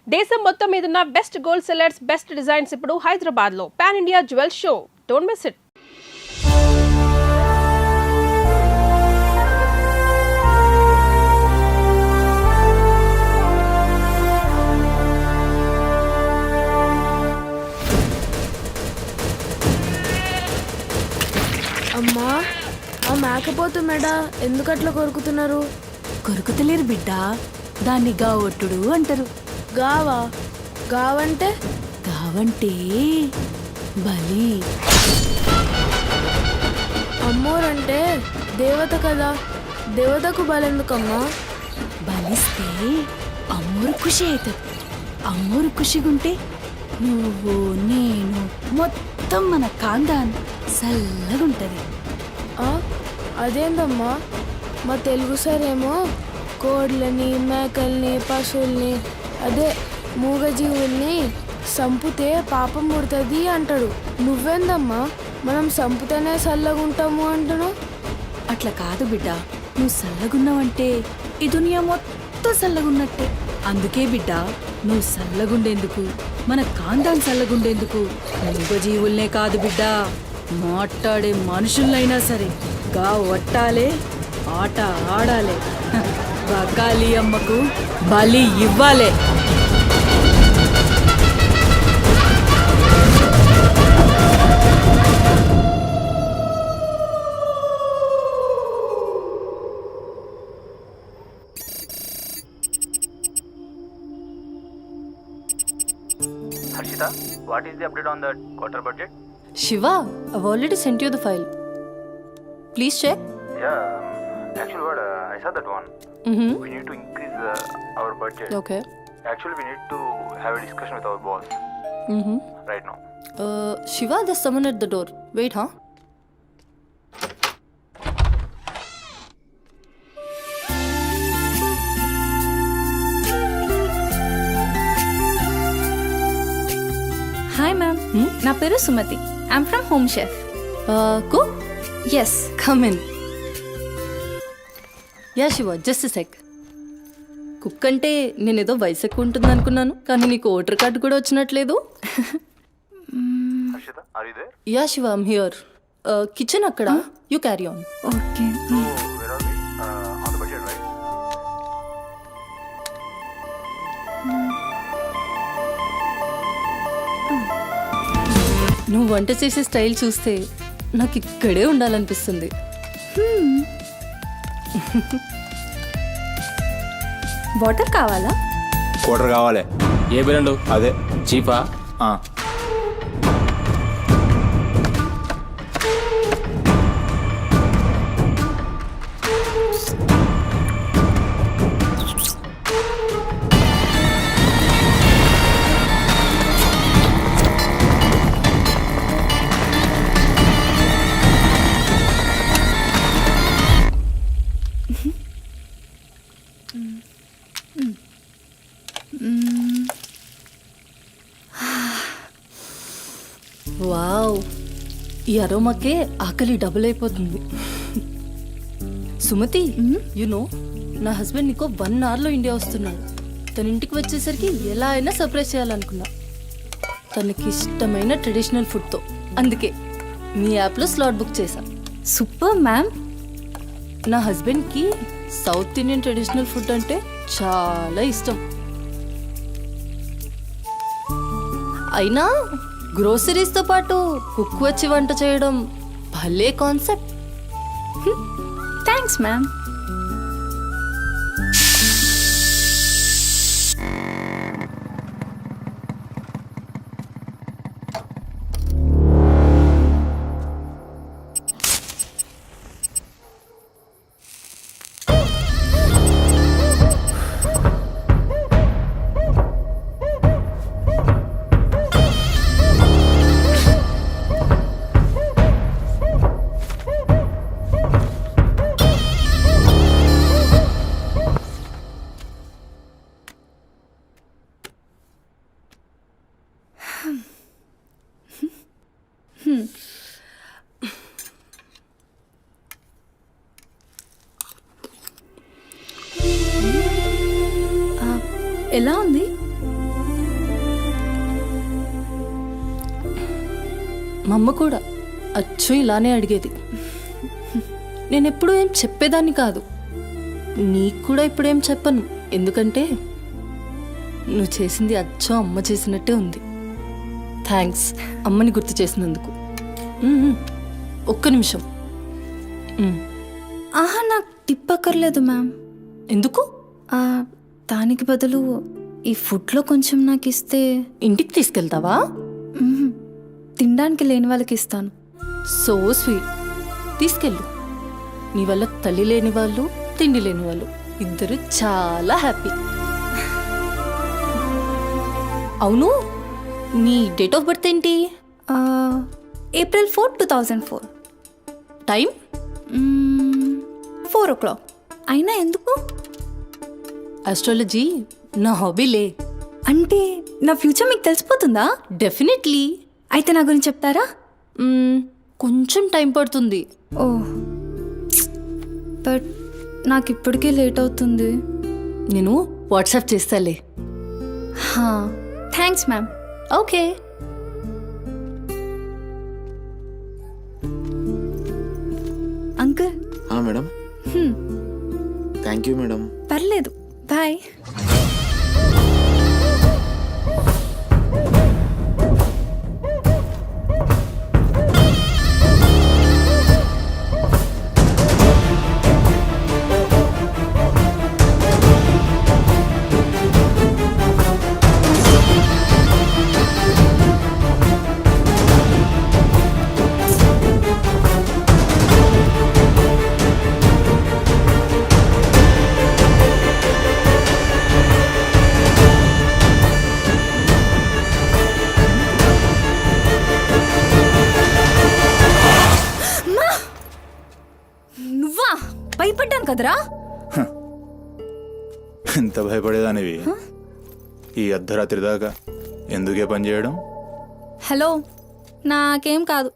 దేశం మొత్తం మీదున్న best gold sellers, best designs ఇప్పుడు హైదరాబాద్ లో pan India jewel show. Don't miss it. అమ్మా, ఆ మేకపోతు మెడ ఎందుకట్లా కొరుకుతున్నారు? కొరుకుతలేరు బిడ్డ, దాన్ని గావొట్టుడు అంటారు. గావా? గావంటే? గావంటే బలి. అమ్మోరంటే దేవత కదా, దేవతకు బలెందుకమ్మా? బలిస్తే అమ్మోరు ఖుషి అవుతుంది. అమ్మోరు ఖుషిగుంటే నువ్వు నేను మొత్తం మన కాందాన్ చల్లగుంటది. అదేందమ్మా, మా తెలుగు సారేమో కోడ్లని, మేకల్ని, పశువుల్ని, అదే మూగజీవుల్ని సంపుతే పాపం పుడుతుంది అంటాడు. నువ్వేందమ్మా మనం సంపుతేనే చల్లగుంటాము అంటున్నావు? అట్లా కాదు బిడ్డ, నువ్వు చల్లగున్నావంటే ఈ దునియా మొత్తం చల్లగున్నట్టే. అందుకే బిడ్డ, నువ్వు చల్లగుండేందుకు, మన కాందాన్ చల్లగుండేందుకు మూగజీవుల్నే కాదు బిడ్డ, మాట్లాడే మనుషులైనా సరే గా వట్టాలే, ఆట ఆడాలే, బకాలి అమ్మకు బలి ఇవ్వాలే. Harshita, what is the update on the quarter budget? Shiva, I've already sent you the file. Please check. Yeah, actually what, I saw that one. We need to increase our budget. Okay. Actually we need to have a discussion with our boss right now. Shiva, there's someone at the door. Wait, huh? Hi ma'am, నా పేరు Sumathi. I'm from Home Chef. Cook? Yes. Come in. Yeah, Shiva, just a sec. Cook అంటే నేనేదో వయసు ఎక్కువ ఉంటుంది అనుకున్నాను, కానీ నీకు ఓటర్ కార్డు కూడా వచ్చినట్లేదు. Harshita, are you there? Yeah Shiva, I'm here. Kitchen అక్కడ, you carry on. Okay. So where are we? On the budget, right? నువ్వు వంట చేసే స్టైల్ చూస్తే నాకు ఇక్కడే ఉండాలనిపిస్తుంది. వాటర్ కావాలా? క్వార్టర్ కావాలి. ఏ బ్రాండు? అదే చీపా? వావ్, ఈ అరోమాకే ఆకలి డబుల్ అయిపోతుంది. సుమతి, నో నా హస్బెండ్ నీకో 1 అవర్లో ఇండియా వస్తున్నాడు. తన ఇంటికి వచ్చేసరికి ఎలా అయినా సర్ప్రైజ్ చేయాలనుకున్నా, తనకి ఇష్టమైన ట్రెడిషనల్ ఫుడ్తో. అందుకే మీ యాప్లో స్లాట్ బుక్ చేశా. Super ma'am. నా హస్బెండ్కి సౌత్ ఇండియన్ ట్రెడిషనల్ ఫుడ్ అంటే చాలా ఇష్టం. అయినా గ్రోసరీస్తో పాటు కుక్ వచ్చి వంట చేయడం భలే కాన్సెప్ట్. Thanks ma'am. మా అమ్మ కూడా అచ్చు ఇలానే అడిగేది. నేను ఎప్పుడూ ఏం చెప్పేదాన్ని కాదు. నీకు కూడా ఇప్పుడేం చెప్పను, ఎందుకంటే నువ్వు చేసింది అచ్చం అమ్మ చేసినట్టే ఉంది. థ్యాంక్స్ అమ్మని గుర్తు చేసినందుకు. ఒక్క నిమిషం. ఆహా, నాకు టిప్ అక్కర్లేదు మ్యామ్. ఎందుకు? దానికి బదులు ఈ ఫుడ్లో కొంచెం నాకు ఇస్తే. ఇంటికి తీసుకెళ్తావా? తినడానికి లేని వాళ్ళకి ఇస్తాను. So sweet. తీసుకెళ్ళు. నీ వల్ల తల్లి లేని వాళ్ళు, తిండి లేని వాళ్ళు ఇద్దరు చాలా హ్యాపీ. అవును, నీ డేట్ ఆఫ్ బర్త్ ఏంటి? April 4, 2004. టైం? 4 o'clock. అయినా ఎందుకు? ఆస్ట్రాలజీ నా హాబీలే. అంటే నా ఫ్యూచర్ మీకు తెలిసిపోతుందా? డెఫినెట్లీ. అయితే నా గురించి చెప్తారా? కొంచెం టైం పడుతుంది. ఓ, బట్ నాకు ఇప్పటికే లేట్ అవుతుంది. నేను వాట్సాప్ చేస్తాలే. Thanks ma'am. Okay. Uncle. Madam. Thank you madam. పర్లేదు, బాయ్. నువ్వా? భయపడ్డాను కదరా. ఎంత భయపడేదానివి ఈ అర్ధరాత్రి దాకా? ఎందుకే పని చేయడం? హలో, నాకేం కాదు.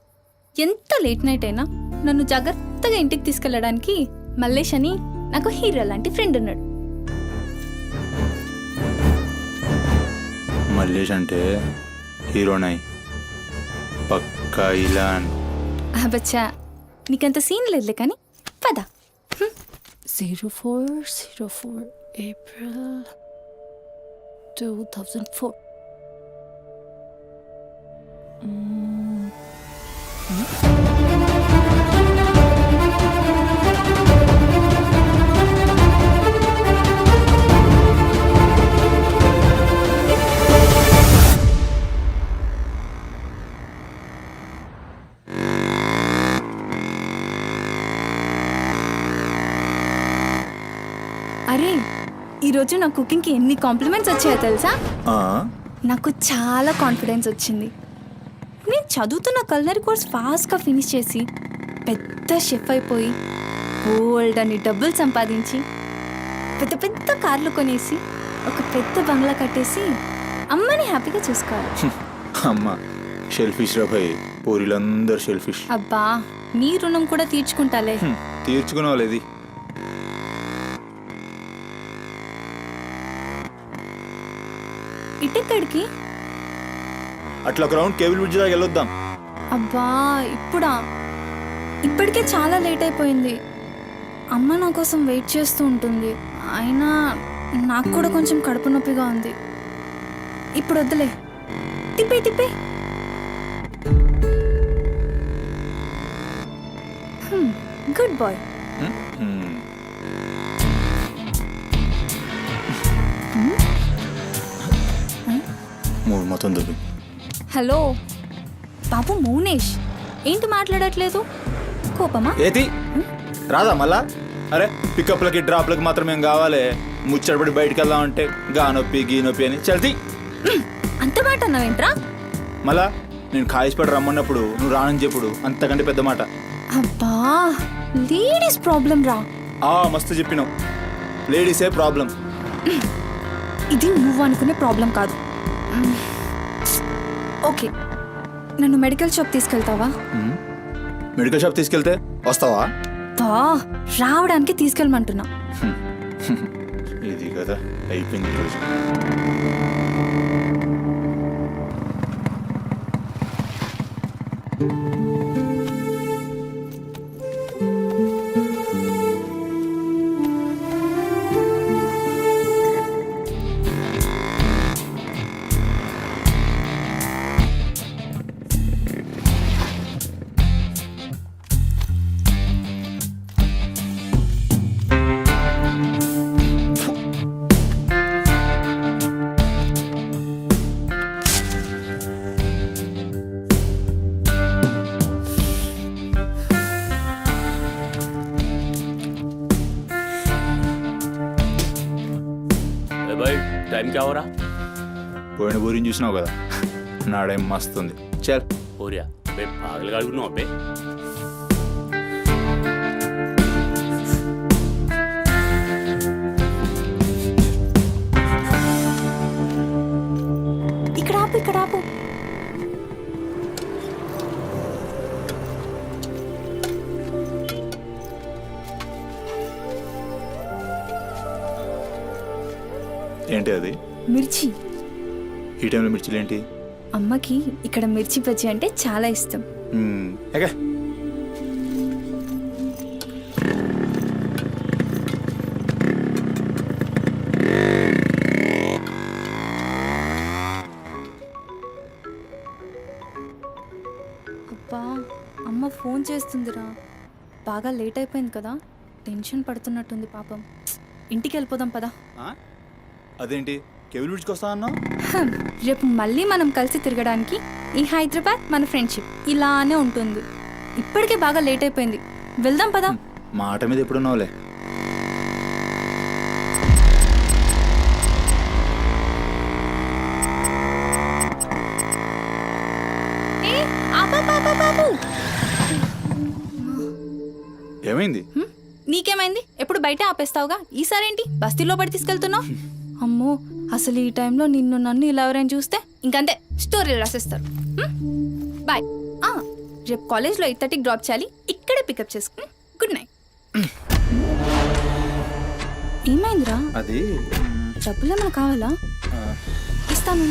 ఎంత లేట్ నైట్ అయినా నన్ను జాగ్రత్తగా ఇంటికి తీసుకెళ్ళడానికి మల్లేష్ అని నాకు హీరో లాంటి ఫ్రెండ్ ఉన్నాడు. మల్లేష్ అంటే హీరోనై పక్కా ఇలాన్. బచ్చా, నీకంత సీన్ లేదులే కానీ పద. 0404 April 2004. అరే, ఈరోజు నా కుకింగ్కి ఎన్ని కాంప్లిమెంట్స్ వచ్చాయో తెలుసా? నాకు చాలా కాన్ఫిడెన్స్ వచ్చింది. నేను చదువుతున్న కల్నరీ కోర్స్ ఫాస్ట్గా ఫినిష్ చేసి పెద్ద షెఫ్ అయిపోయి ఓల్డ్ అని డబ్బులు సంపాదించి పెద్ద పెద్ద కార్లు కొనేసి ఒక పెద్ద బంగ్లా కట్టేసి అమ్మని హ్యాపీగా చూసుకోవాలి. అమ్మ షెల్ఫిష్ రా భయ్, పూరిలందరూ షెల్ఫిష్. అబ్బా, నీ రుణం కూడా తీర్చుకుంటాలే. తీర్చుకునేవాళ్ళేది. ఇటెక్కడికి? అట్లా గ్రౌండ్ కేబుల్ బ్రిడ్జ్ దాకా వెళ్ళొద్దాం. అబ్బా, ఇప్పుడా? ఇప్పటికే చాలా లేట్ అయిపోయింది. అమ్మ నా కోసం వెయిట్ చేస్తూ ఉంటుంది. అయినా నాకు కూడా కొంచెం కడుపు నొప్పిగా ఉంది. ఇప్పుడు వద్దులే, తిప్పే తిప్పే. Good boy. మూడు మొత్తం దొబ్బి. హలో బాబు మౌనేష్, ఏంటి మాట్లాడట్లేదు? కోపమా? ఏది రాదా మళ్ళా? అరే పికప్లకి డ్రాప్లకి మాత్రం ఏం కావాలి? ముచ్చటపడి బయటికి వెళ్దామంటే గా నొప్పి గీ నొప్పి అని చల్తీ. అంత మాట అన్నావేంట్రా? మళ్ళా నేను కాయిస్పడి రమ్మన్నప్పుడు నువ్వు రానని చెప్పుడు అంతకంటే పెద్ద మాట. అబ్బా, లేడీస్ ప్రాబ్లం రా. మస్తు చెప్పినావు, లేడీసే ప్రాబ్లం. ఇది నువ్వు అనుకునే ప్రాబ్లం కాదు. ఓకే, నన్ను మెడికల్ షాప్ తీసుకెళ్తావా? మెడికల్ షాప్ తీసుకెళ్తే వస్తావా? రావడానికి తీసుకెళ్ళమంటున్నా. ఇది కదా అయిపోయింది రోజు. क्या हो रहा? పోయిన బోరిని చూసినావు కదా నాడేం మస్తుంది. చల్ हो रहा बे पागल गाड़ी नो बे. ఇక్కడ ఆపు, ఇక్కడ ఆపు. ఏంటి అది? మిర్చి. ఈ టైంలో మిర్చిలు ఏంటి? అమ్మకి ఇక్కడ మిర్చి బజ్జీ అంటే చాలా ఇష్టం. ఎగా అబ్బా, అమ్మ ఫోన్ చేస్తుందిరా. బాగా లేట్ అయిపోయింది కదా, టెన్షన్ పడుతున్నట్టుంది పాపం. ఇంటికి వెళ్ళిపోదాం పదా. అదేంటి కేబుల్ విడిచుకొస్తా అన్నా? రేపు మళ్ళీ మనం కలిసి తిరగడానికి ఈ హైదరాబాద్ మన ఫ్రెండ్షిప్ ఇలానే ఉంటుంది. ఇప్పటికే బాగా లేట్ అయిపోయింది, వెళ్దాం పదా. మాట మీద ఎప్పుడున్నావులే. ఏమైంది? నీకేమైంది? ఎప్పుడు బయట ఆపేస్తావుగా, ఈసారేంటి బస్తీలో పడి తీసుకెళ్తున్నావు? అమ్మో, అసలు ఈ టైంలో నిన్ను నన్ను ఇలా ఎవరైనా చూస్తే ఇంకంతే, స్టోరీలు రాసేస్తారు. బాయ్. రేపు కాలేజ్లో 8:30కి డ్రాప్ చేయాలి, ఇక్కడే పికప్ చేసుకుని. Good night. ఏమైందిరా? అది డబ్బులు ఏమైనా కావాలా? ఇస్తాను.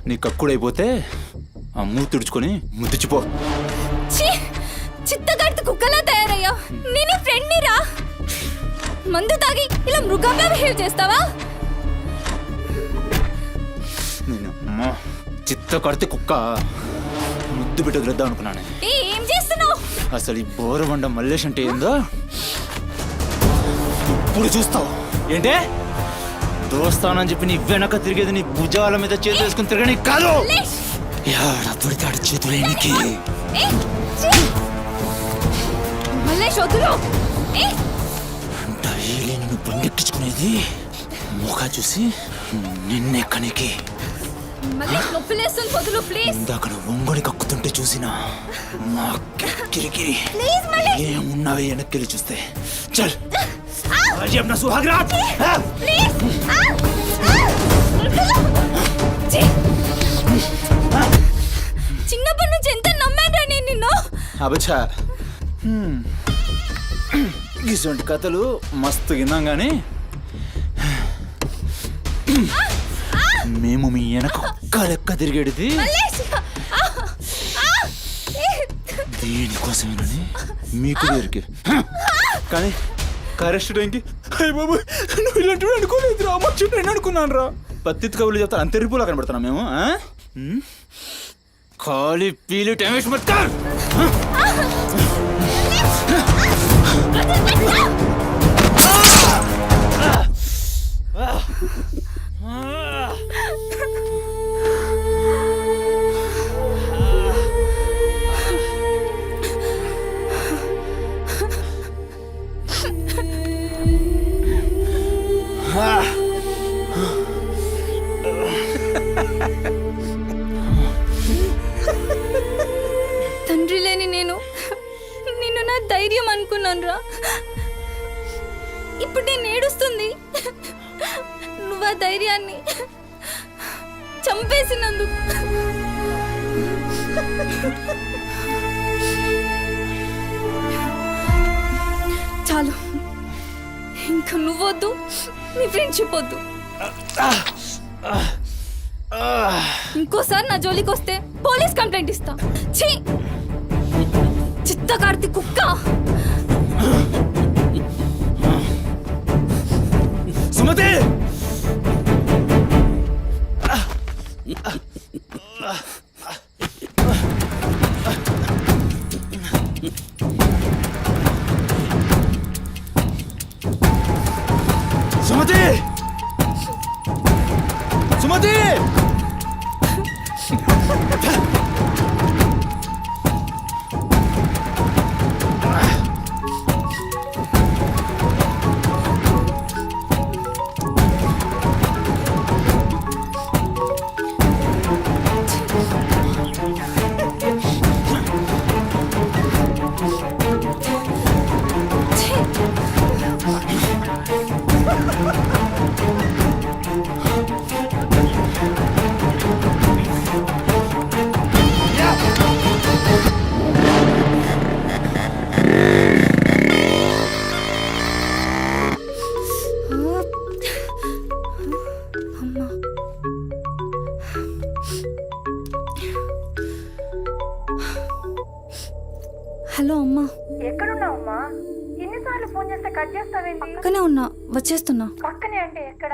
నీ కక్కుడైపోతే ఆ మూతి తుడుచుకొని ముద్దుచిపో. చిత్తగాడితో కుక్కలా తయారయ్యా. నేను ఫ్రెండ్ రా. మందు తాగి ఇలా మృగంగా బిహేవ్ చేస్తావా? నేను అమ్మా చిత్త కడితే కుక్క ముద్దు పెట్టి వదిలేద్దాం అనుకున్నాను. ఏం చేస్తున్నావు? అసలు ఈ బోరబండ మల్లేష్ అంటే ఏందో ఇప్పుడు చూస్తావు. ఏంటే దోస్తానని చెప్పి నీ వెనక తిరిగేది నీ భుజాల మీద చేతులు వేసుకుని తిరగని కాదు. పడితాడు చేతులేనికి. డైలీ నిన్ను బండెక్కించుకునేది ముఖా చూసి నిన్నెక్కనికి. ఇందాక నువ్వు ఒంగొని కక్కుతుంటే చూసినా మా కిరికిరి ఏమున్నావే వెనక్కి చూస్తే. చల్ अपना सुहाग रात. చిన్నప్పటి నుంచి ఎంత నమ్మాను నేను నిన్ను. అబచ్చా ఇటువంటి కథలు మస్తు విన్నాం కానీ మేము మీ వెనక ఒక్క లెక్క తిరిగేది దీనికోసమేనని మీకు దొరికి. కానీ కరెస్ట్ టైంకి అయ్య బాబు నువ్వు ఇలాంటి అనుకోలేదు రా, మా చుట్టూ నేను అనుకున్నాను రా. పత్తి కబుర్లు చెప్తాను అంతే రిపోలా కనబడుతున్నా మేము. ఖాళీ పీలి టైం వేస్ట్ మత్ కర్. తండ్రి లేని నేను నిన్ను నా ధైర్యం అనుకున్నాను రా. ఇప్పుడు నేను ఏడుస్తుంది. నువ్వు ఆ ధైర్యాన్ని చంపేసినందుకు. చాలు, ఇంకా నువ్వొద్దు, నీ ఫ్రెండ్షిప్ వద్దు. ఇంకోసారి నా జోలికి వస్తే పోలీస్ కంప్లైంట్ ఇస్తా. ఛీ, చిత్తకార్తి కుక్క. సుమతి సుమతి సుమతి హలో అమ్మా, ఎక్కడున్నావమ్మా? ఎన్నిసార్లు ఫోన్ చేస్తే కట్ చేస్తావేంటి? పక్కనే ఉన్నా, వచ్చేస్తున్నా. పక్కనే అంటే ఎక్కడ?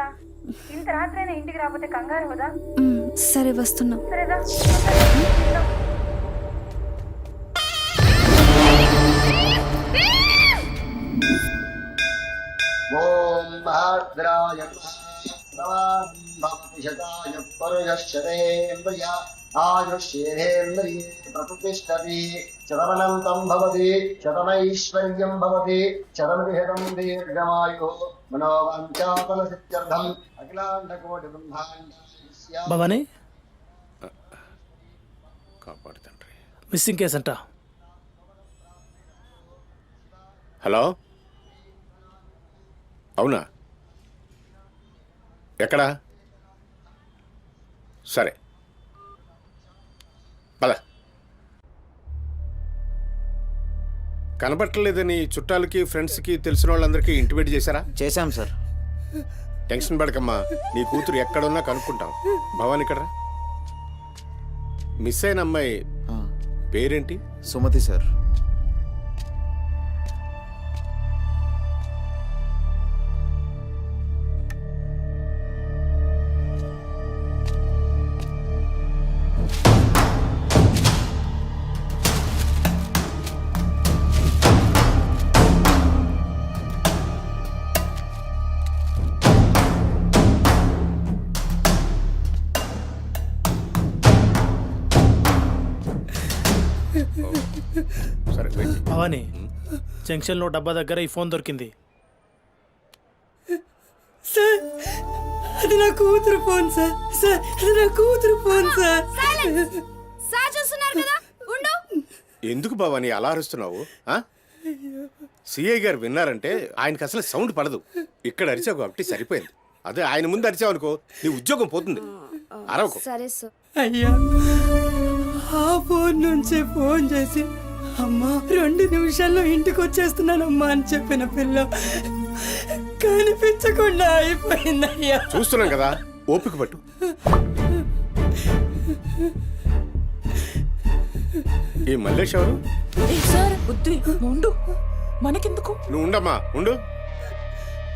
ఇంత రాత్రైనా ఇంటికి రాకపోతే కంగారు కదా? సరే వస్తున్నా. సరేదా? ఓం భద్రాయ శతాయ పరుయశ్చరేంద్రియ ఆయుష్యేంద్రియే ప్రతిష్టతి శతమనంతం భవతి శతమైశ్వర్యం భవతి శతమిహితం దీర్ఘమాయు మనోవాంఛాఫల సిద్ధ్యర్థం అఖిలాండకోటి బ్రహ్మాండ భవానీ కాపాడు తండ్రి. మిస్సింగ్ కేసు అంట. హలో, అవునా? ఎక్కడా? సరే పద. కనబట్టలేదని చుట్టాలకి ఫ్రెండ్స్కి తెలిసిన వాళ్ళందరికీ ఇంటిమేట్ చేశారా? చేశాం సార్. టెన్షన్ పడకమ్మా, నీ కూతురు ఎక్కడున్నా కనుక్కుంటాం. భవాని ఇక్కడ మిస్ అయిన అమ్మాయి పేరేంటి? సుమతి సార్. సరే వెయిట్. భవానీ, జంక్షన్లో డబ్బా దగ్గర ఈ ఫోన్ దొరికింది. సార్, అది నా కూతురు ఫోన్ సార్. సార్, అది నా కూతురు ఫోన్ సార్. సార్ చూస్తున్నారు కదా, ఉండు. ఎందుకు భవాని అలా అరుస్తున్నావు? సిఐ గారు విన్నారంటే ఆయనకి అసలు సౌండ్ పడదు. ఇక్కడ అరిచావు కాబట్టి సరిపోయింది. అదే ఆయన ముందు అరిచావు అనుకో, నీ ఉద్యోగం పోతుంది. అరవకు. సరే సార్. అయ్యా, ఆ ఫోన్ నుంచి ఫోన్ చేసి అమ్మా 2 నిమిషాల్లో ఇంటికి వచ్చేస్తున్నానమ్మా అని చెప్పిన పిల్ల కనిపించకుండా అయిపోయిందయ్యా. చూస్తున్నాం కదా, ఓపిక పట్టు. ఈ మల్లేష్ ఎవరు? సార్ బుద్ధి ఉండు, మనకెందుకు? నువ్వు ఉండమ్మా, ఉండు.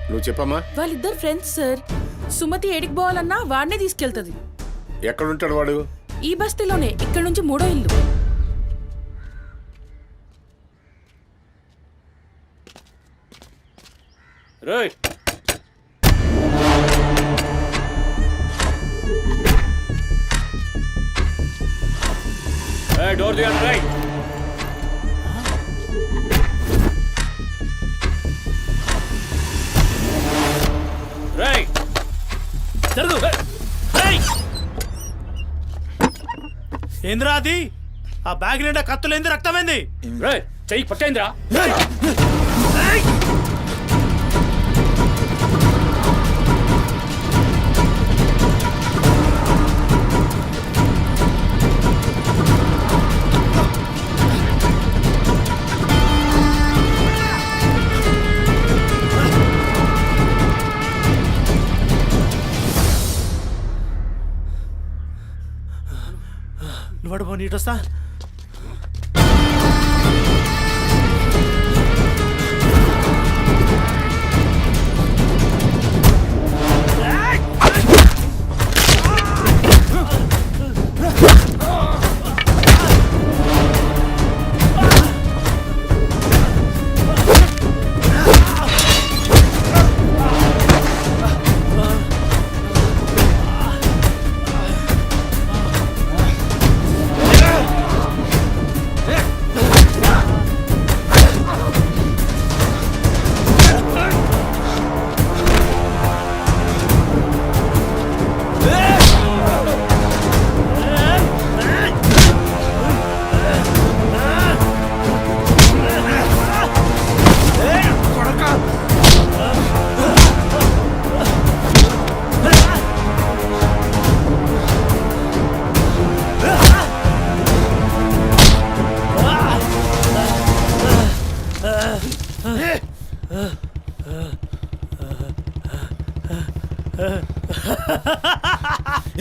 నువ్వు చెప్పమ్మా. వాళ్ళిద్దరు ఫ్రెండ్స్ సార్. సుమతి ఏడికి పోవాలన్నా వాడినే తీసుకెళ్తుంది. ఎక్కడుంటాడు వాడు? ఈ బస్తీలోనే, ఇక్కడ నుంచి 3వ ఇల్లు. రేయ్, డోర్ తీయండి. రైట్, రైట్, జరుగు. ఏంద్రా అది? ఆ బ్యాగ్ నిండా కత్తులేంది, రక్తమైంది. రేయ్, చెయ్యి పట్టేంద్రా. నువ్వు నీటొస్తా.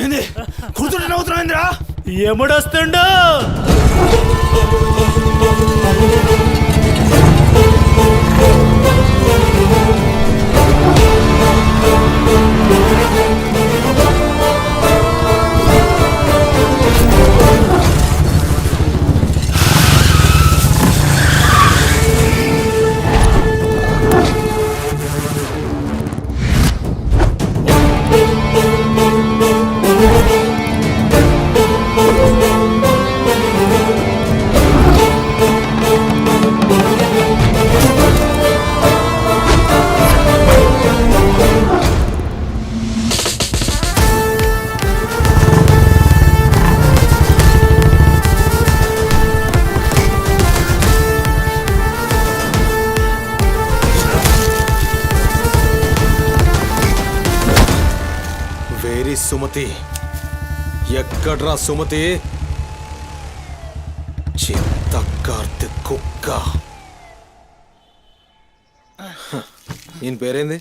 ఏంది కూర్చుంటే నవ్వుతున్నావు ఏందిరా? ఎముడొస్తుండు వేరి సుమతి, ఎక్కడ్రా సుమతి? చిత్త కార్తెక్ కుక్క. ఈయన పేరేంది?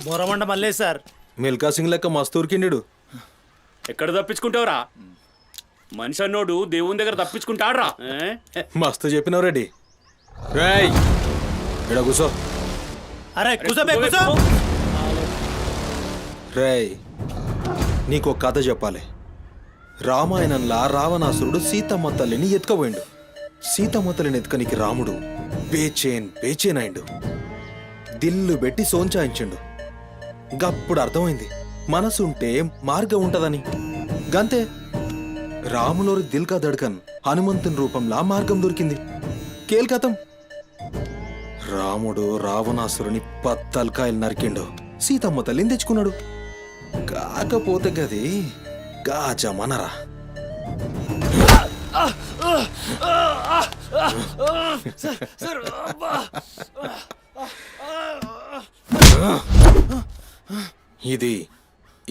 బొరమండ మల్లేష్ సార్. మిల్కా సింగ్ లెక్క మస్తూర్కిండు. ఎక్కడ తప్పించుకుంటావురా? మనిషి అన్నోడు దేవుని దగ్గర తప్పించుకుంటాడ్రా. మస్తు చెప్పినావు రెడ్డి. రేయ్ ఇడ కూసో. అరే కూసోబే కూసో. రేయ్ నీకో కథ చెప్పాలి. రామాయణంలా రావణాసురుడు సీతమ్మ తల్లిని ఎత్తుకపోయిండు. సీతమ్మ తల్లిని ఎత్తుకనికి రాముడు బేచేన్ అయిండు. దిల్లు పెట్టి సోంచాయించిండు. గప్పుడు అర్థమైంది మనసుంటే మార్గం ఉంటదని. గంతే రాములోరి దిల్ కా దడ్కన్ హనుమంతుని రూపంలా మార్గం దొరికింది. కేల్కతం రాముడు రావణాసురుని పత్తల్కాయలు నరికిండు. సీతమ్మ తల్లిని తెచ్చుకున్నాడు. కాకపోతే గది గాజమనరా. ఇది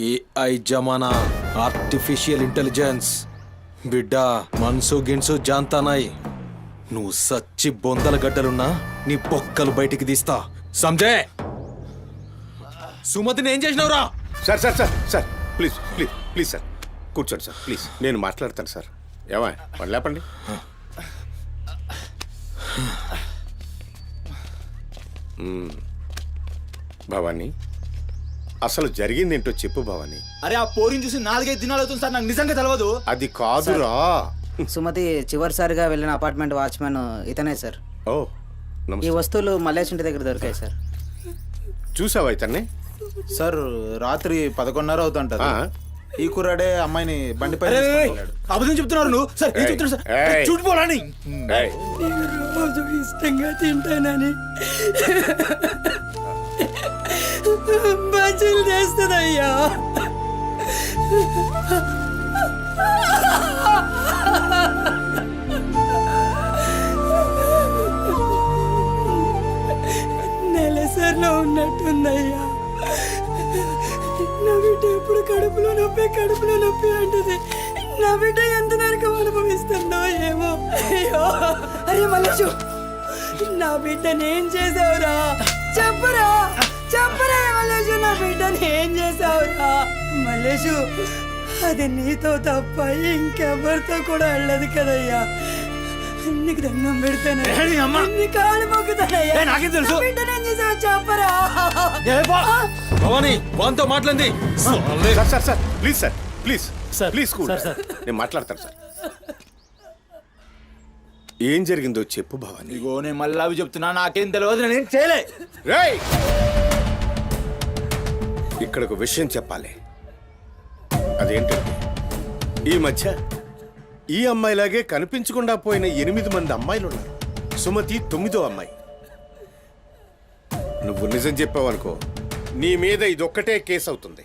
ఏఐ జమానా, ఆర్టిఫిషియల్ ఇంటెలిజెన్స్. బిడ్డ మనసు గిన్సు జాంతానాయ్. నువ్వు సచ్చి బొందల గడ్డలున్నా నీ బొక్కలు బయటికి తీస్తా. సంజే సుమతిని ఏం చేసినవురా? Sir sir sir sir please please please sir కూర్చోండి సార్ ప్లీజ్. నేను మాట్లాడతాను సార్. ఏమా వాళ్ళు లేపండి. భవానీ, అసలు జరిగింది ఏంటో చెప్పు భవానీ. అరే ఆ పోరిని చూసి 4-5 దినాలు అవుతుంది సార్. నాకు నిజంగా తెలియదు. అది కాదురా. సుమతి చివరిసారిగా వెళ్ళిన అపార్ట్మెంట్ వాచ్మెన్ ఇతనే సార్. ఓ ఈ నమస్తే. వస్తువులు మల్లేష్ ఇంటి దగ్గర దొరికాయి సార్. చూసావా ఇతన్ని? సార్ రాత్రి 11:30 అవుతుంటది. ఈ కుర్రాడే అమ్మాయిని బండిపై అబద్ధం చెప్తున్నారు నువ్వు. సార్ ఏం చెప్తున్నారు సార్? చూడిపోవాలని ఏయ్, నేను రోజు ఇష్టంగా తింటానని బజ్జీలు చేస్తుందయ్యా. నెలసరిలో ఉన్నట్టుందయ్యా. నా బిడ్డ ఎప్పుడు కడుపులో నొప్పి అంటది. నా బిడ్డ ఎంత నరకం అనుభవిస్తుందో ఏమో. అయ్యో అరే మల్లేషు, నా బిడ్డని ఏం చేసావురా? చెప్పరా మల్లేషు, నా బిడ్డని ఏం చేసావురా? మల్లేషు, అది నీతో తప్ప ఇంకెవరితో కూడా వెళ్ళదు కదయ్యా. నీకు దండం పెడతాను, నీ కాళ్ళు మొక్కుతానయ్యా. నాకేం తెలుసు? నా బిడ్డని ఏం చేసావు చెప్పరా? భవానీ వాంతో మాట్లాడింది. Sir sir sir please sir please sir, please cool. Sir, sir. నేను మాట్లాడతాను సార్. ఏం జరిగిందో చెప్పు భవానీ. ఇగో నేను మళ్ళీ అవి చెప్తున్నా. నాకేం తెలియదు. నేను చేయలే. రేయ్, ఇక్కడ ఒక విషయం చెప్పాలి. అదేంటంటే ఈ మధ్య ఈ అమ్మాయిలాగే కనిపించకుండా పోయిన 8 మంది అమ్మాయిలు ఉన్నారు. సుమతి 9వ అమ్మాయి. నువ్వు నిజం చెప్పావనుకో, నీ మీద ఇదొక్కటే కేసు అవుతుంది.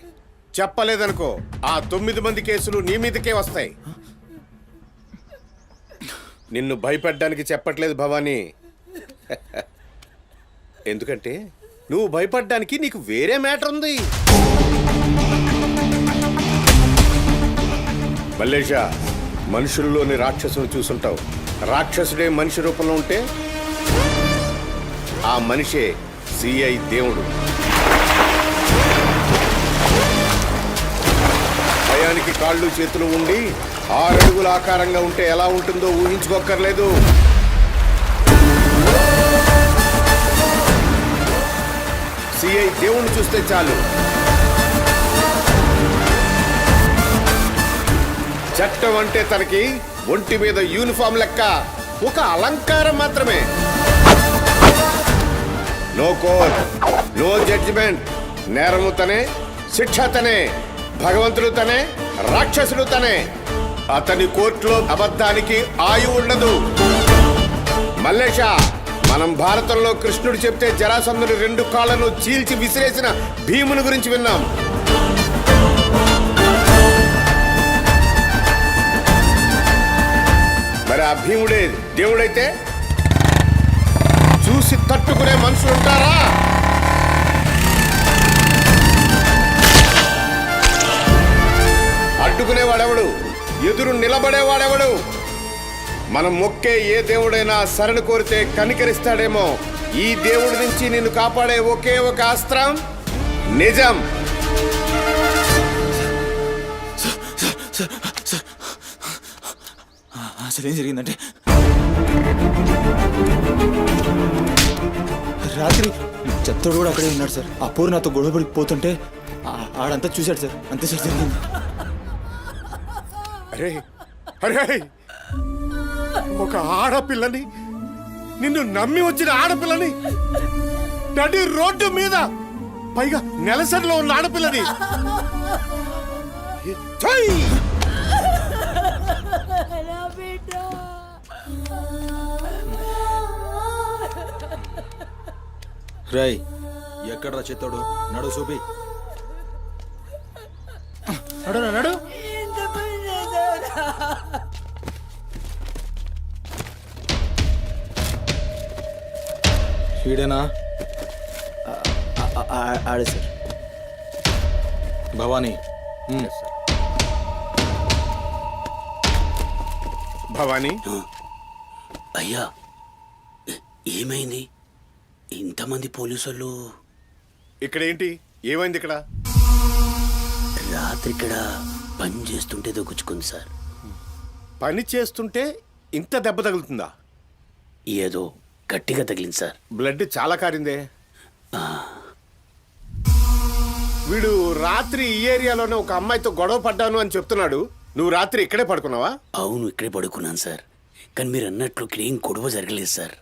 చెప్పలేదనుకో, ఆ 9 మంది కేసులు నీ మీదకే వస్తాయి. నిన్ను భయపడ్డానికి చెప్పట్లేదు భవానీ. ఎందుకంటే నువ్వు భయపడ్డానికి నీకు వేరే మ్యాటర్ ఉంది. మల్లేషా, మనుషుల్లోని రాక్షసుని చూసుంటావు. రాక్షసుడే మనిషి రూపంలో ఉంటే ఆ మనిషే సిఐ దేవుడు. దయ్యానికి కాళ్ళు చేతులు ఉండి 6 అడుగుల ఆకారంగా ఉంటే ఎలా ఉంటుందో ఊహించుకోక్కర్లేదు. సిఐ దేవుణ్ణి చూస్తే చాలు చట్టం అంటే తనకి ఒంటి మీద యూనిఫామ్ లెక్క ఒక అలంకారం మాత్రమే. No court, no judgement. నేరము తనే, శిక్ష తనే, భగవంతుడు తనే, రాక్షసుడు తనే. అతని కోర్టులో అబద్ధానికి ఆయువు ఉండదు. మల్లేష, మనం భారతంలో కృష్ణుడు చెప్తే జరాసంధుని 2 కాళ్లను చీల్చి విసిరేసిన భీముని గురించి విన్నాం. మరి ఆ భీముడే దేవుడైతే చూసి తట్టుకునే మనుషులు ఉంటారా? అడ్డుకునేవాడెవడు? ఎదురు నిలబడేవాడెవడు? మనం మొక్కే ఏ దేవుడైనా శరణు కోరితే కనికరిస్తాడేమో. ఈ దేవుడి నుంచి నిన్ను కాపాడే ఒకే ఒక అస్త్రం నిజం. అసలు ఏం జరిగిందంటే రాత్రి చెత్తోడు కూడా అక్కడే ఉన్నాడు సార్. ఆ పోరు నాతో గొడవపడి పోతుంటే ఆడంతా చూశాడు సార్. అంతే సార్ జరిగింది. అరే అరే, ఒక ఆడపిల్లని, నిన్ను నమ్మి వచ్చిన ఆడపిల్లని నడి రోడ్డు మీద, పైగా నెలసరిలో ఉన్న ఆడపిల్లని ఛై! రాయ్ ఎక్కడ్రా చెత్తోడు? నడు చూపి. నడు నడు. వీడేనా? ఆడే సార్. భవానీ. భవానీ, అయ్యా ఏమైంది? ఇంతమంది పోలీసులు ఇక్కడ ఏంటి? ఏమైంది ఇక్కడ? రాత్రి ఇక్కడ పని చేస్తుంటే దొక్కుచుకుంది సార్. పని చేస్తుంటే ఇంత దెబ్బ తగులుతుందా? ఏదో గట్టిగా తగిలింది సార్. బ్లడ్ చాలా కారిందే. వీడు రాత్రి ఈ ఏరియాలోనే ఒక అమ్మాయితో గొడవ పడ్డాను అని చెప్తున్నాడు. నువ్వు రాత్రి ఇక్కడే పడుకున్నావా? అవును, ఇక్కడే పడుకున్నాను సార్. కానీ మీరు అన్నట్లు ఇక్కడ ఏం గొడవ జరగలేదు సార్.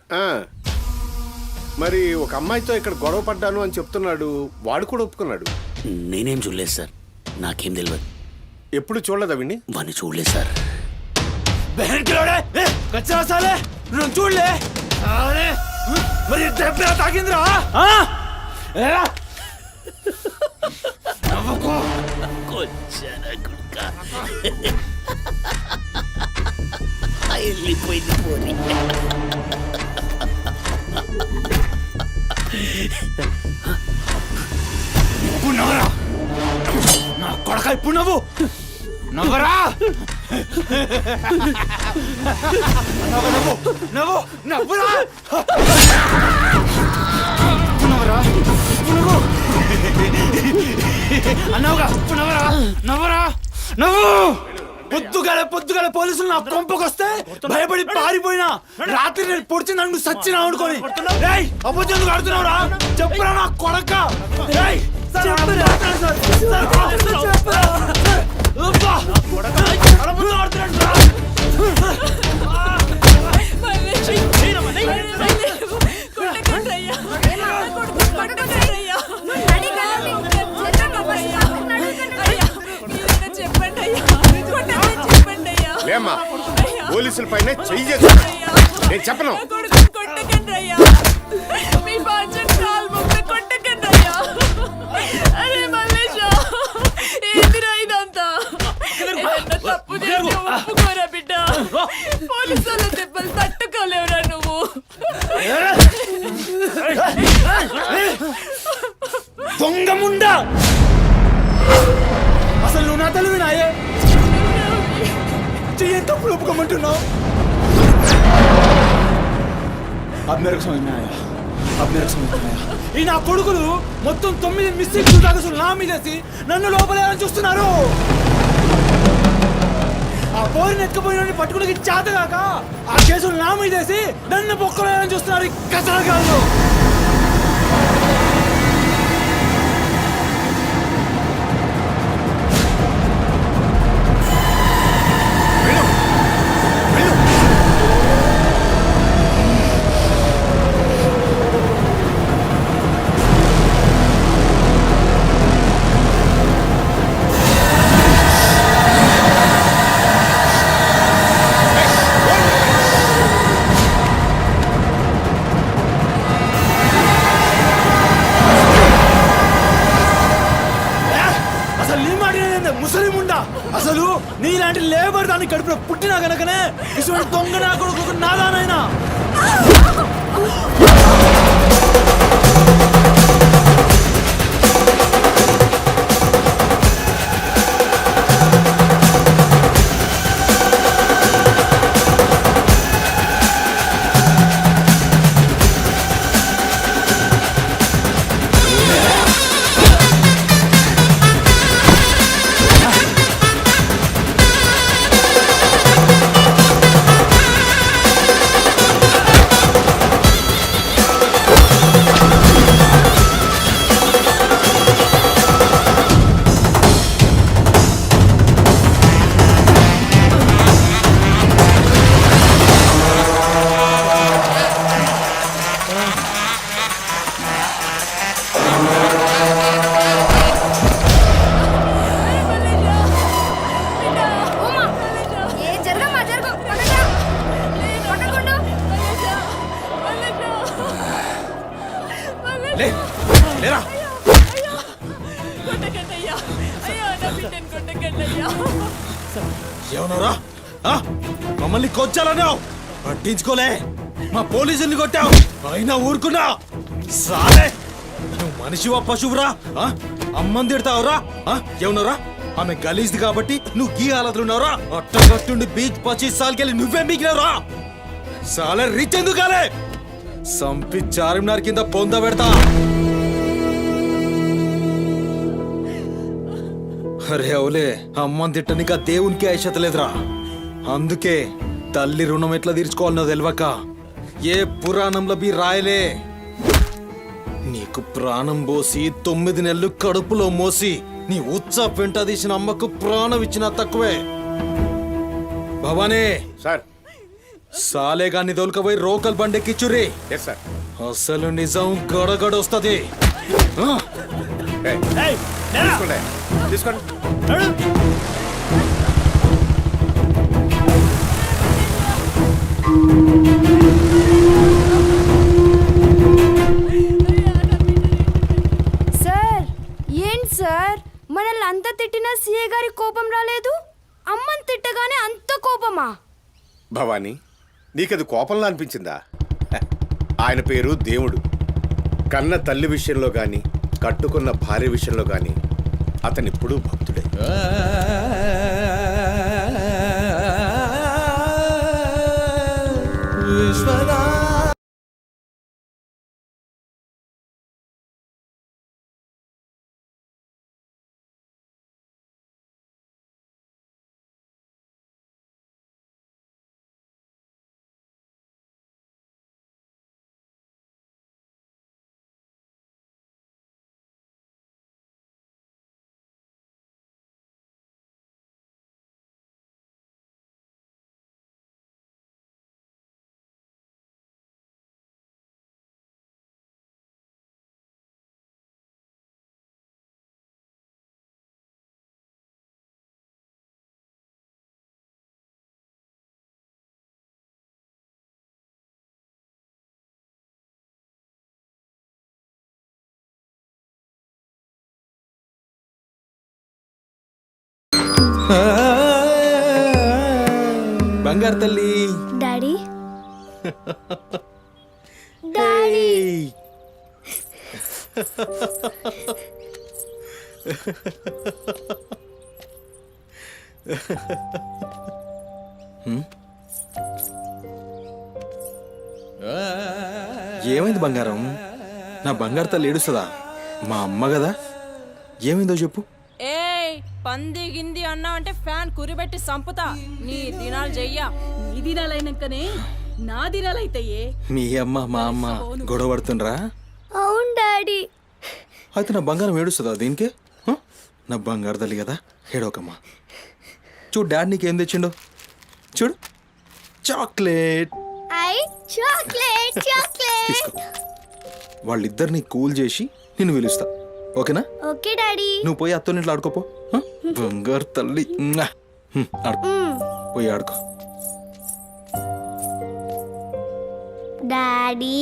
మరి ఒక అమ్మాయితో ఇక్కడ గొడవ పడ్డాను అని చెప్తున్నాడు, వాడు కూడా ఒప్పుకున్నాడు. నేనేం చూడలేదు సార్, నాకేం తెలియదు. ఎప్పుడు చూడలేదా విని? వాడిని చూడలేదు సార్. చూడలే మరి తాగిందిరా. వెళ్ళిపోయింది పోనీ. ఇప్పుడు నవ్వరా నా కొడక, ఇప్పుడు నవ్వు. నవ్వరా, నవ్వు నవ్వు నవ్వురా. నవ్వరా, నవ్వు అన్నావుగా. నవ్వరా, నవ్వరా, నవ్వు. పొద్దుగాల పోలీసులు నా కొంపకొస్తే భయపడి పారిపోయినా, రాత్రి నేను పొడిచి నన్ను సచ్చినా అనుకోని అబద్ధం ఆడుతున్నావురా. చెప్పురా నా కొడక. లేమ్మా, పోలీసుల పైన చెయ్యి. నేను చెప్పను. పోలీసుల దెబ్బలు తట్టుకోలేవురా నువ్వు. దొంగముండా, అసలు నువ్వు నా తల్లివి నాయే. చెయ్యి తప్పుడు ఒప్పుకోమంటున్నావు. अब मेरे को समझ में आया. ఈ నా కొడుకులు మొత్తం 9 మిస్టేక్స్ దాకా నా మీదేసి నన్ను లోపలేయాలని చూస్తున్నారు. పోరిని ఎత్తుకుపోయిన పట్టుకుని చేతగాక ఆ కేసులు నా మీదేసి నన్ను పొక్కలేదని చూస్తున్నారు కసరగాళ్ళు. అసలు నీలాంటి లేబర్ దాన్ని కడుపులో పుట్టినా గనకనే ఇటువంటి దొంగ నా కొడుకు నాదానైనా. ఏమన్నారా? మమ్మల్ని కొచ్చాలన్నావు, పట్టించుకోలే. మా పోలీసుల్ని కొట్టావు, అయినా ఊరుకున్నా. సాలే, నువ్వు మనిషివా పశువురా? అమ్మని తిడతావురా? ఏమన్నారా? ఆమె గలీజ్ది కాబట్టి నువ్వు గీ హాలతులున్నావురా? అట్టగట్టుండి బీచ్ 25 సార్కెళ్ళి నువ్వే మిగిలినరా? సాలే రిచ్ ఎందుకు కాలే? సంపి చార్మినార్ కింద పొంద పెడతా. అరే అవులే, అమ్మని తిట్టనిక దేవునికి ఐషత లేదురా. అందుకే తల్లి రుణం ఎట్లా తీర్చుకోవాలనో తెలియక ఏ పురాణంలో బి రాయలే. నీకు ప్రాణం పోసి 9 నెలలు కడుపులో మోసి నీ ఉచ్చ పెంట తీసిన అమ్మకు ప్రాణం ఇచ్చినా తక్కువే. భవానీ సార్, సాలేగాన్ని దొలకపోయి రోకల్ బండెక్కిచ్చుర్రి. అసలు నిజం గడగడొస్తది. తీసుకోండి. సార్ ఏంటి సార్, మనల్ని అంత తిట్టినా సీఏ గారి కోపం రాలేదు? అమ్మని తిట్టగానే అంత కోపమా? భవానీ, నీకది కోపంలా అనిపించిందా? ఆయన పేరు దేవుడు. కన్న తల్లి విషయంలో గాని కట్టుకున్న భార్య విషయంలో గాని అతనిప్పుడు భక్తుడే. బంగారు తల్లి. డాడీ డాడీ ఏమైంది బంగారం? నా బంగారు తల్లి ఏడుస్తుందా? మా అమ్మ కదా, ఏమైందో చెప్పు. ఏయ్ పంది గింది అన్నా అంటే ఫ్యాన్ కురిబెట్టి సంపుతా. నీ దినాలు చెయ్యా. నీ దినాలైనాకనే నా దినాలైతాయే. మీ అమ్మ మా అమ్మ గొడవ పడుతుండ్రా? అవును డాడీ. అయితే నా బంగారం ఏడుస్తుందా దీనికి? నా బంగారు తల్లి కదా, ఏడోకమ్మా. చూడు డాడీ నీకేం తెచ్చిండో చూడు, చాక్లెట్. Chocolate chocolate. వాళ్ళిద్దరిని కూల్ చేసి నిన్ను పిలుస్తా, ఓకేనా? Okay daddy. నువ్వు పోయి అత్తోని ఇంట్లో ఆడుకోపో. బంగారు తల్లి. ఆడుకో, పోయి ఆడుకో. Daddy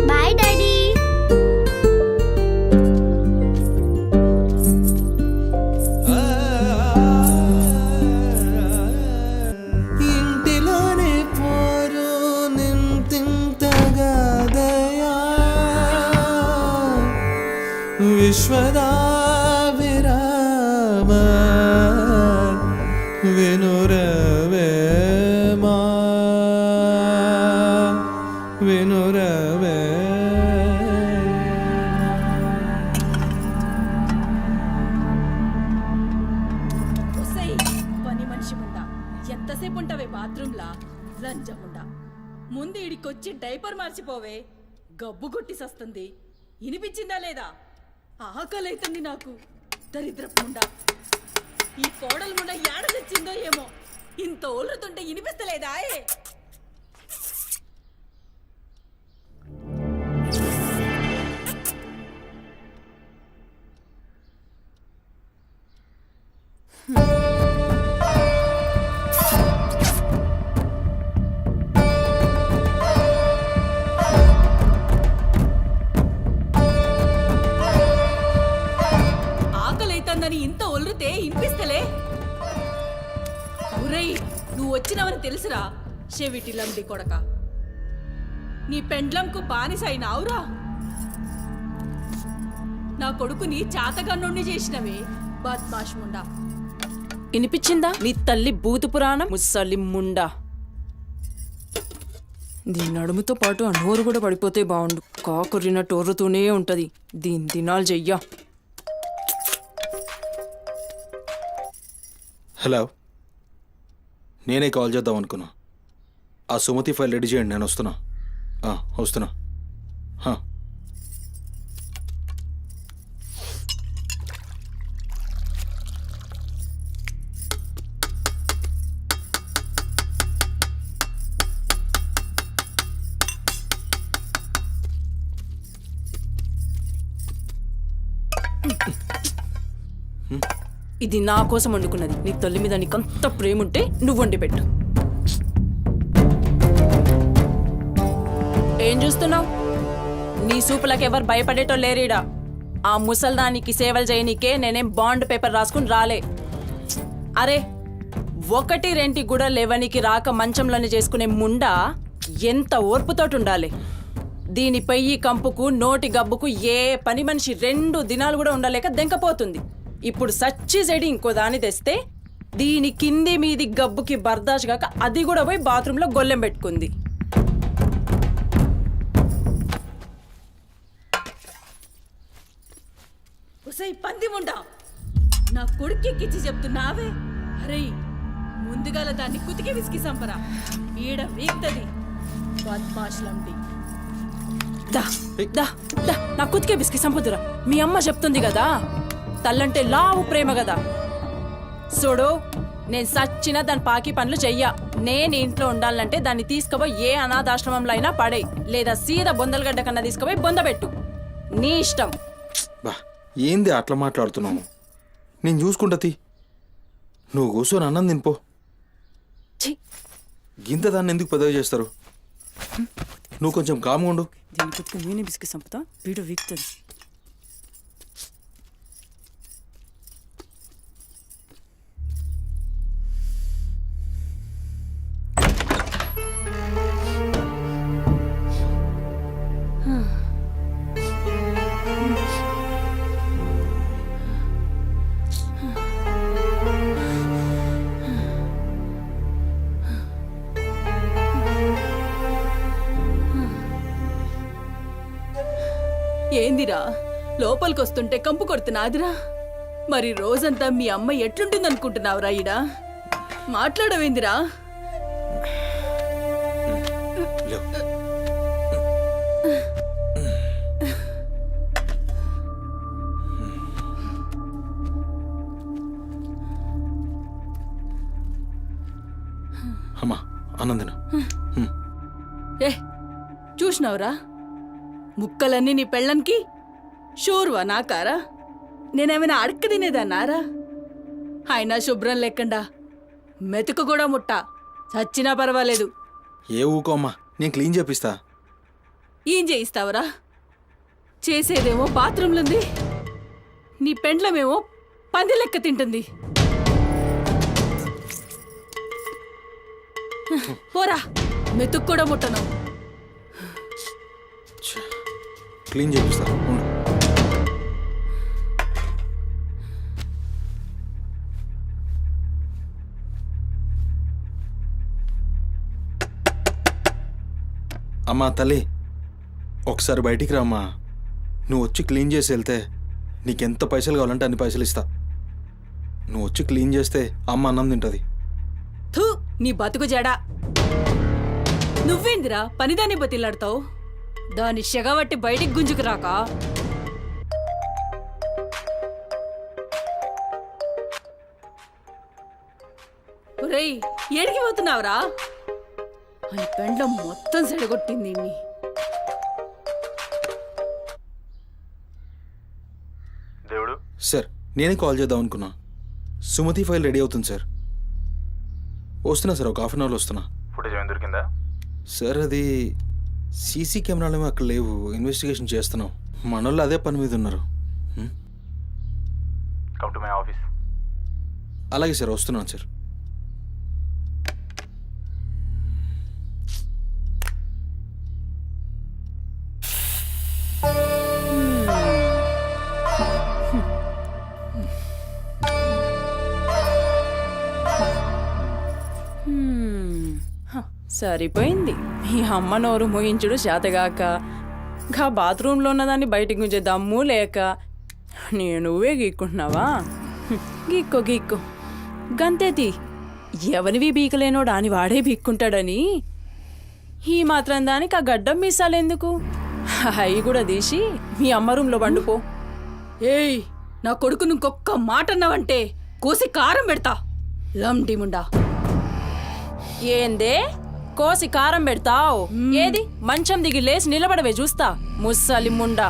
bye daddy. ఇంటిలోనే పోరు నింతింతగా దయా విశ్వదా విరామ వినురవేమా వినురవే. పని మనిషి ముండా ఎంతసేపు ఉంటావే బాత్రూంలా? లంజముండా, ముందు ఇడికొచ్చి డైపర్ మార్చిపోవే. గబ్బు కొట్టి సస్తుంది. ఇనిపించిందా లేదా? ఆకలైతుంది నాకు. దరిద్రపు ముండా, ఈ కోడలు ముండా ఏడ తెచ్చిందో ఏమో. ఇంత ఓలుతుంటే ఇనిపిస్తలేదా? ఆకలైతుందని ఇంత ఒల్లుతే ఇనిపిస్తలే? ఒరేయ్, నువ్వు వచ్చినావని తెలుసురా చెవిటిలండి కొడక. నీ పెండ్లంకు బానిసైనావురా. నా కొడుకుని చాతగన్నుండి చేసినవే బద్మాష్ ముండా. ఇనిపించిందా నీ తల్లి బూతు పురాణం? ముసలి ముండా, దీని నడుముతో పాటు ఆ నోరు కూడా పడిపోతే బాగుండు. కాకురినట్టు ఒర్రుతూనే ఉంటది. దీని దినాలు చెయ్యా. హలో, నేనే కాల్ చేద్దాం అనుకున్నా. ఆ సుమతి ఫైల్ రెడీ చేయండి, నేను వస్తున్నా. వస్తున్నా. ఇది నా కోసం వండుకున్నది. నీ తల్లి మీద నీకంత ప్రేమ ఉంటే నువ్వు వండి పెట్టు. ఏం చూస్తున్నావు? నీ సూపులకు ఎవరు భయపడేటో లేరీడా. ఆ ముసల్దానికి సేవలు చేయనీకే నేనేం బాండ్ పేపర్ రాసుకుని రాలే. అరే, 1-2 కూడా లేవనికి రాక మంచంలోనే చేసుకునే ముండా ఎంత ఓర్పుతోటి ఉండాలి. దీని పెయ్యి కంపుకు నోటి గబ్బుకు ఏ పని మనిషి 2 దినాలు కూడా ఉండలేక దెంకపోతుంది. ఇప్పుడు సచ్చి చెడి ఇంకో దాన్ని తెస్తే దీని కింది మీది గబ్బుకి బర్దాష్ గాక అది కూడా పోయి బాత్రూంలో గొల్లెం పెట్టుకుంది. ఉసై పంది ముండా, నా కొడుకెక్కిచ్చి చెప్తున్నావే? అరే, ముందుగాల దాన్ని కుతికి విసికి సంపరా. ఈడ వీక్తది బద్మాష్లండి. దా దా దా, నా కుతికే బిస్కి సంపుదురా. మీ అమ్మ చెప్తుంది కదా, తల్లంటే లావు ప్రేమ కదా. చూడు, నేను సచ్చిన దాని పాకి పనులు చెయ్యా. నేను ఇంట్లో ఉండాలంటే దాన్ని తీసుకుపోయి ఏ అనాథాశ్రమంలో అయినా పడే, లేదా సీదా బొందలగడ్డ కన్నా తీసుకుపోయి బొందబెట్టు. నీ ఇష్టం. బా, ఏంది అట్లా మాట్లాడుతున్నావు? నేను చూసుకుంటా. నువ్వు కూర్చొని అన్నం తినిపో. గింత దాన్ని ఎందుకు పెద్దగా చేస్తారు? నువ్వు కొంచెం కామ్గా ఉండు. దీని కుతికి నేనే బిస్కి సంపుతా, వీడు వీక్తుంది. ఏందిరా లోపలికొస్తుంటే కంపు కొడుతున్నాదిరా? మరి రోజంతా మీ అమ్మ ఎట్లుంటుందనుకుంటున్నావురా ఈడ? మాట్లాడవేందిరా? అమ్మా ఆనందన ఏ చూసినావురా? ముక్కలన్నీ నీ పెళ్ళన్కి షోర్వా నాకారా? నేనేమైనా అడక్క తినేదన్నారా? అయినా శుభ్రం లేకుండా మెతుకు కూడా ముట్ట చచ్చినా పర్వాలేదు. ఏ ఊకో అమ్మా, నేను క్లీన్ చేపిస్తా. ఏం చేయిస్తావురా? చేసేదేమో బాత్రూంలుంది, నీ పెండ్లమేమో పంది లెక్క తింటుంది. పోరా, మెతుకు కూడా ముట్టను. క్లీన్ చేపిస్తా ఉండు. అమ్మా తల్లి, ఒకసారి బయటికి రామ్మా. నువ్వు వచ్చి క్లీన్ చేసి వెళ్తే నీకెంత పైసలు కావాలంటే అన్ని పైసలు ఇస్తా. నువ్వు వచ్చి క్లీన్ చేస్తే అమ్మ అన్నం తింటుంది. థూ, నీ బతుకు జడా. నువ్వేందిరా పనిదాన్ని బతిలాడతావు? దాని షెగబట్టి బయటికి గుంజుకు రాక. ఒరేయ్, ఏడికి పోతున్నావురా? అని పెండ్లం మొత్తం సెడగొట్టింది. దేవుడు సార్, నేనే కాల్ చేద్దాం అనుకున్నా. సుమతి ఫైల్ రెడీ అవుతుంది సార్. వస్తున్నా సార్, ఒక 1/2 అవర్లో వస్తున్నా. ఫుటేజ్ ఏమైనా దొరికిందా? సార్ అది సీసీ కెమెరాలు అక్కడ లేవు, ఇన్వెస్టిగేషన్ చేస్తున్నాం. మనోళ్ళు అదే పని మీద ఉన్నారు. Come to my office. అలాగే సార్, వస్తున్నాను సార్. సరిపోయింది. మీ అమ్మ నోరు మోయించుడు చేతగాక, గా బాత్రూంలో ఉన్నదాన్ని బయటికి గుంజే దమ్ము లేక నువ్వే గీక్కుంటున్నావా? గీక్కో గీక్కో, గంతేతి. ఎవరివి బీకలేనోడా అని వాడే బీక్కుంటాడని ఈ మాత్రం దానికి ఆ గడ్డం మీసాలెందుకు? అవి కూడా తీసి మీ అమ్మ రూంలో వండుకో. ఏయ్, నా కొడుకు ఇంకొక్క మాట అన్నావంటే కోసి కారం పెడతా. లండిముండా. ఏందే కోసి కారం పెడతావు? ఏది మంచం దిగి లేచి నిలబడవే చూస్తా, ముస్సలి ముండా.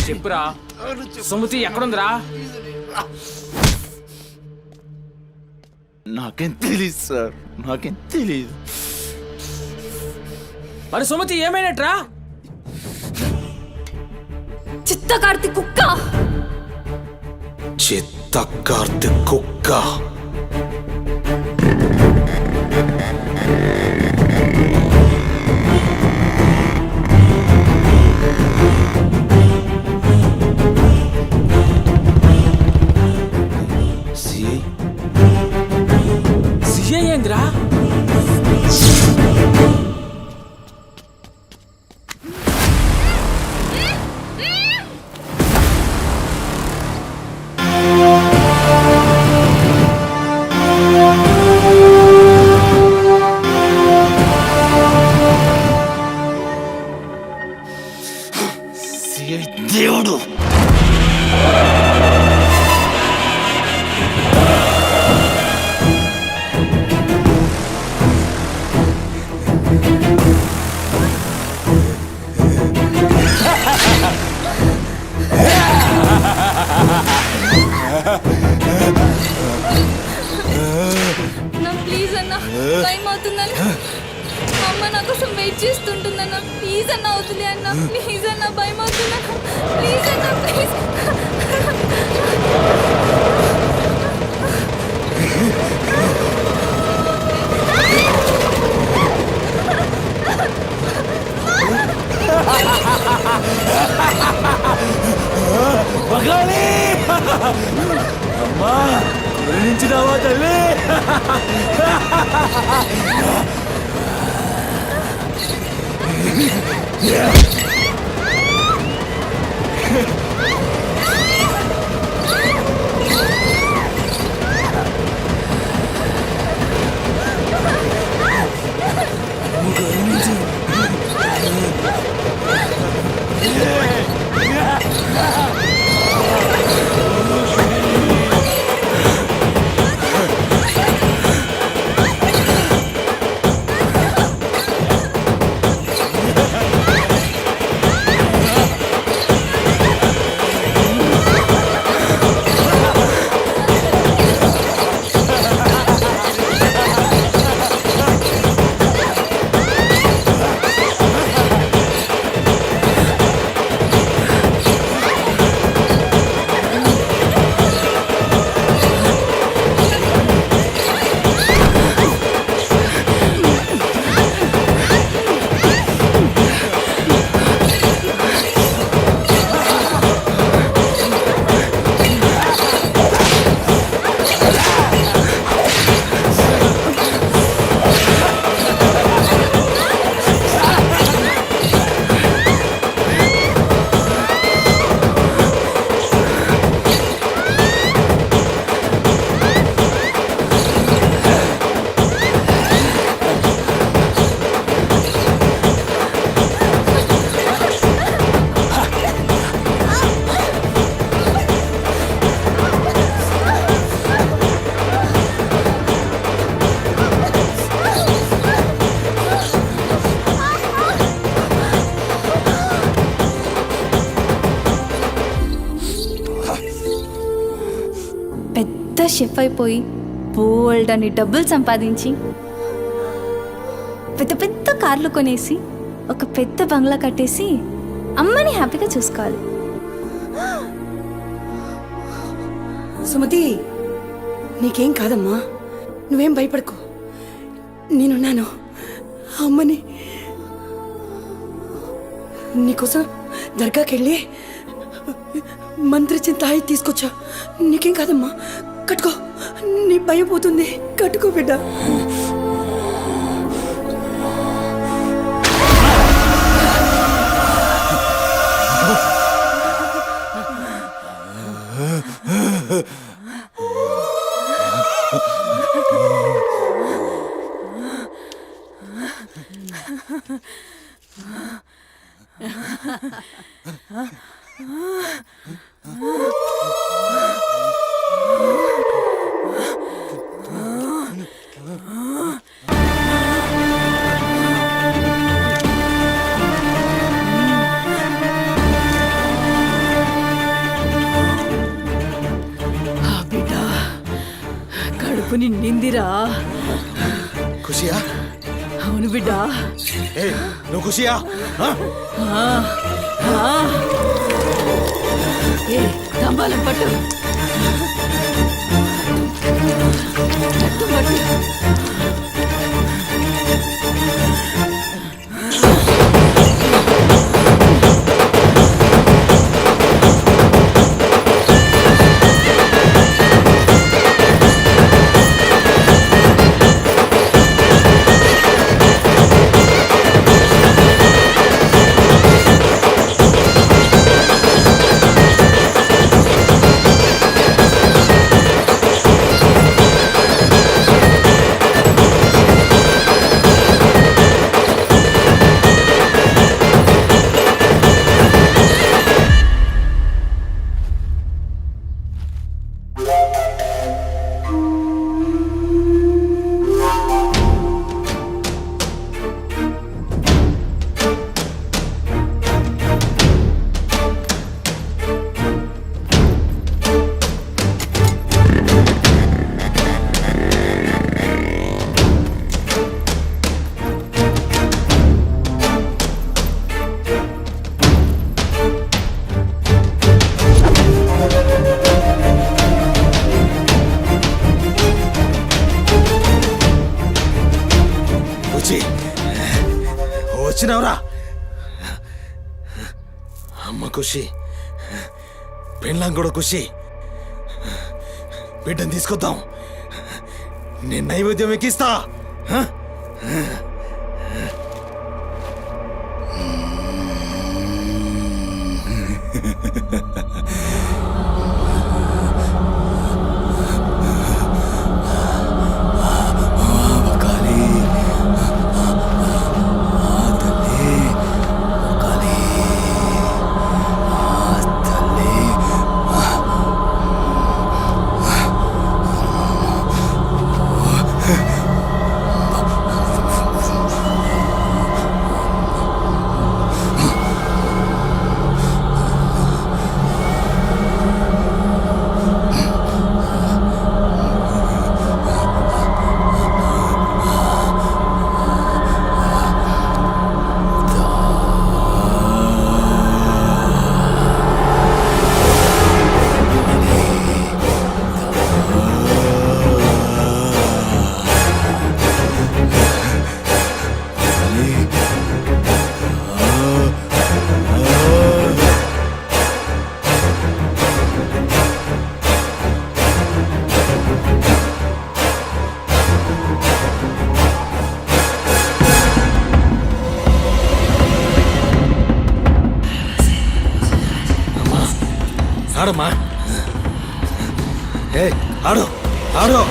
చెప్పురా సుమతి ఎక్కడుందిరా? నాకేం తెలీదు సార్, నాకేం తెలీదు. మరి సుమతి ఏమైనట్రా? చిత్త కార్తీక్ కుక్క. చిత్త కార్తీక్ కుక్క. సిఐ ఏంద్రా? దేవుడు నా ప్లీజ్ అన్న, టైం అవుతుందని అమ్మ నా కోసం వెయిట్ చేస్తుంటుందన్న. ప్లీజ్ అన్న అవుతుంది అన్న, ప్లీజ్ అన్న, భయం అవుతుందన్న. ప్లీజ్ అన్న, ప్లీజ్. పగాలి అమ్మా గురించినావా తల్లి? షెఫ్ అయిపోయి బోల్డ్ అని డబ్బులు సంపాదించి పెద్ద పెద్ద కార్లు కొనేసి ఒక పెద్ద బంగ్లా కట్టేసి అమ్మని హ్యాపీగా చూసుకోవాలి. సుమతి, నీకేం కాదమ్మా, నువ్వేం భయపడకు, నేనున్నాను. అమ్మని నీకోసం దర్గాకి వెళ్ళి మంత్రిచ్చిన తాయి తీసుకొచ్చా. నీకేం కాదమ్మా, కట్టుకో, నీ భయం పోతుంది. కట్టుకో బిడ్డ. వచ్చిందిరా. ఖుషియా? అవును బిడ్డ. ఏ నువ్వు ఖుషియా? ఏ తంబాలం పట్టు. పట్టు పట్టు. వచ్చినావురా అమ్మ ఖుషి, పెళ్ళాం కూడా ఖుషి. బిడ్డను తీసుకొద్దాం, నేను నైవేద్యం ఎక్కిస్తా. ఆడమ్మా, ఏ ఆడు ఆడు.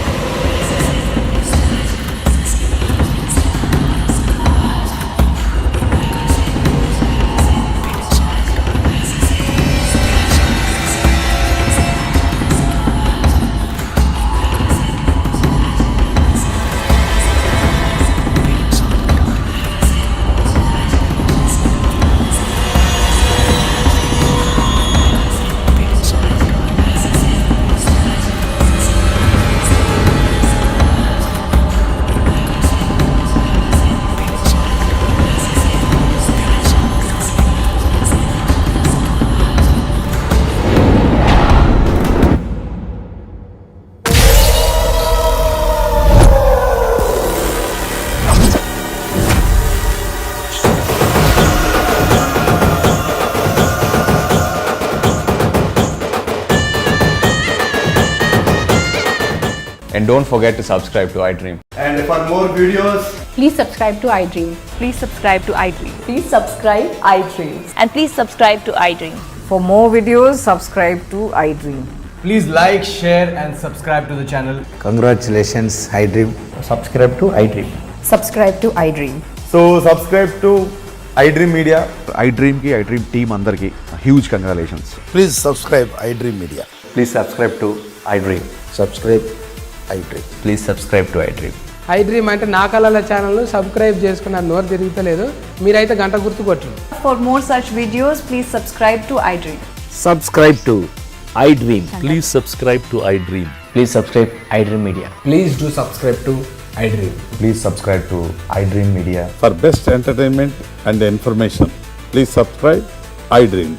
And don't forget to subscribe to iDream. And for more videos, please subscribe to iDream. Please subscribe to iDream. Please subscribe iDream. And please subscribe to iDream. For more videos, subscribe to iDream. please like, share and subscribe to the channel. Congratulations, iDream. Subscribe to iDream. Subscribe to iDream. So subscribe to iDream Media. iDream ki iDream team andarki huge congratulations. Please subscribe iDream Media. Please subscribe to iDream. Subscribe iDream. Please subscribe to iDream. iDream అంటే నా కళల channel subscribe చేసుకున్నారు, నోరు తిరుగుతలేదు. మీరైతే గంట గుర్తు కొట్టండి. For more such videos, please subscribe to iDream. Subscribe to iDream. Please subscribe to iDream. Please subscribe iDream Media. Please do subscribe to iDream. Please subscribe to iDream Media. For best entertainment and information, please subscribe iDream.